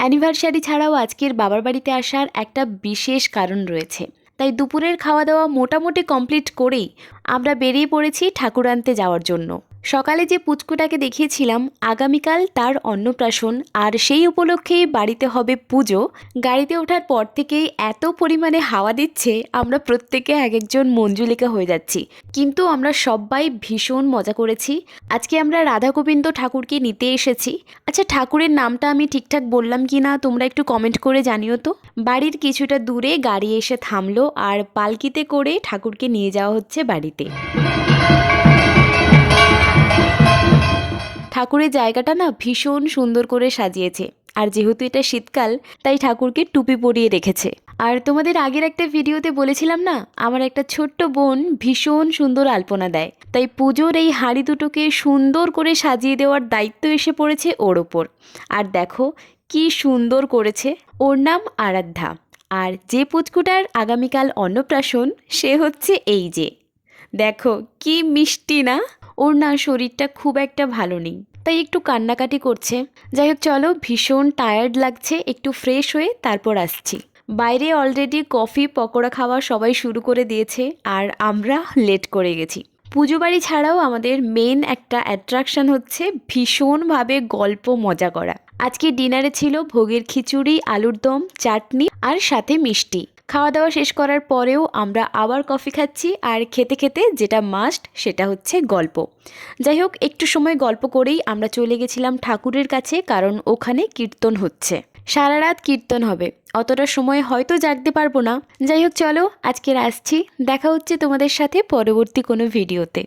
Anniversary ছাড়াও আজকের বাবার বাড়িতে আসার একটা বিশেষ কারণ রয়েছে। তাই দুপুরের খাওয়া দাওয়া মোটামুটি কমপ্লিট করেই আমরা বেরিয়ে পড়েছি ঠাকুর আনতে যাওয়ার জন্য। সকালে যে পুচকুটাকে দেখিয়েছিলাম, আগামীকাল তার অন্নপ্রাশন, আর সেই উপলক্ষেই বাড়িতে হবে পুজো। গাড়িতে ওঠার পর থেকেই এত পরিমাণে হাওয়া দিচ্ছে, আমরা প্রত্যেকে এক একজন মঞ্জুলিকা হয়ে যাচ্ছি। কিন্তু আমরা সবাই ভীষণ মজা করেছি। আজকে আমরা রাধা গোবিন্দ ঠাকুরকে নিতে এসেছি। আচ্ছা, ঠাকুরের নামটা আমি ঠিকঠাক বললাম কি না তোমরা একটু কমেন্ট করে জানিও তো। বাড়ির কিছুটা দূরে গাড়ি এসে থামলো, আর পালকিতে করে ঠাকুরকে নিয়ে যাওয়া হচ্ছে বাড়িতে। ঠাকুরের জায়গাটা না ভীষণ সুন্দর করে সাজিয়েছে, আর যেহেতু এটা শীতকাল তাই ঠাকুরকে টুপি পরিয়ে রেখেছে। আর তোমাদের আগের একটা ভিডিওতে বলেছিলাম না, আমার একটা ছোট্ট বোন ভীষণ সুন্দর আলপনা দেয়, তাই পুজোর এই হাঁড়ি দুটোকে সুন্দর করে সাজিয়ে দেওয়ার দায়িত্ব এসে পড়েছে ওর ওপর। আর দেখো কি সুন্দর করেছে। ওর নাম আরাধ্যা। আর যে পুচকুটার আগামীকাল অন্নপ্রাশন সে হচ্ছে এই যে, দেখো কি মিষ্টি না। ওর না শরীরটা খুব একটা ভালো নেই, তাই একটু কান্নাকাটি করছে। যাই হোক, চলো, ভীষণ টায়ার্ড লাগছে, একটু ফ্রেশ হয়ে তারপর আসছি। বাইরে অলরেডি কফি পকোড়া খাওয়া সবাই শুরু করে দিয়েছে, আর আমরা লেট করে গেছি। পুজো বাড়ি ছাড়াও আমাদের মেন একটা অ্যাট্রাকশন হচ্ছে ভীষণভাবে গল্প মজা করা। আজকে ডিনারে ছিল ভোগের খিচুড়ি, আলুর দম, চাটনি আর সাথে মিষ্টি। খাওয়া দাওয়া শেষ করার পরেও আমরা আবার কফি খাচ্ছি, আর খেতে খেতে যেটা মাস্ট সেটা হচ্ছে গল্প। যাই হোক, একটু সময় গল্প করেই আমরা চলে গেছিলাম ঠাকুরের কাছে, কারণ ওখানে কীর্তন হচ্ছে। সারা রাত কীর্তন হবে, অতটা সময় হয়তো জাগতে পারবো না। যাই হোক, চলো আজকের আসছি, দেখা হচ্ছে তোমাদের সাথে পরবর্তী কোনো ভিডিওতে।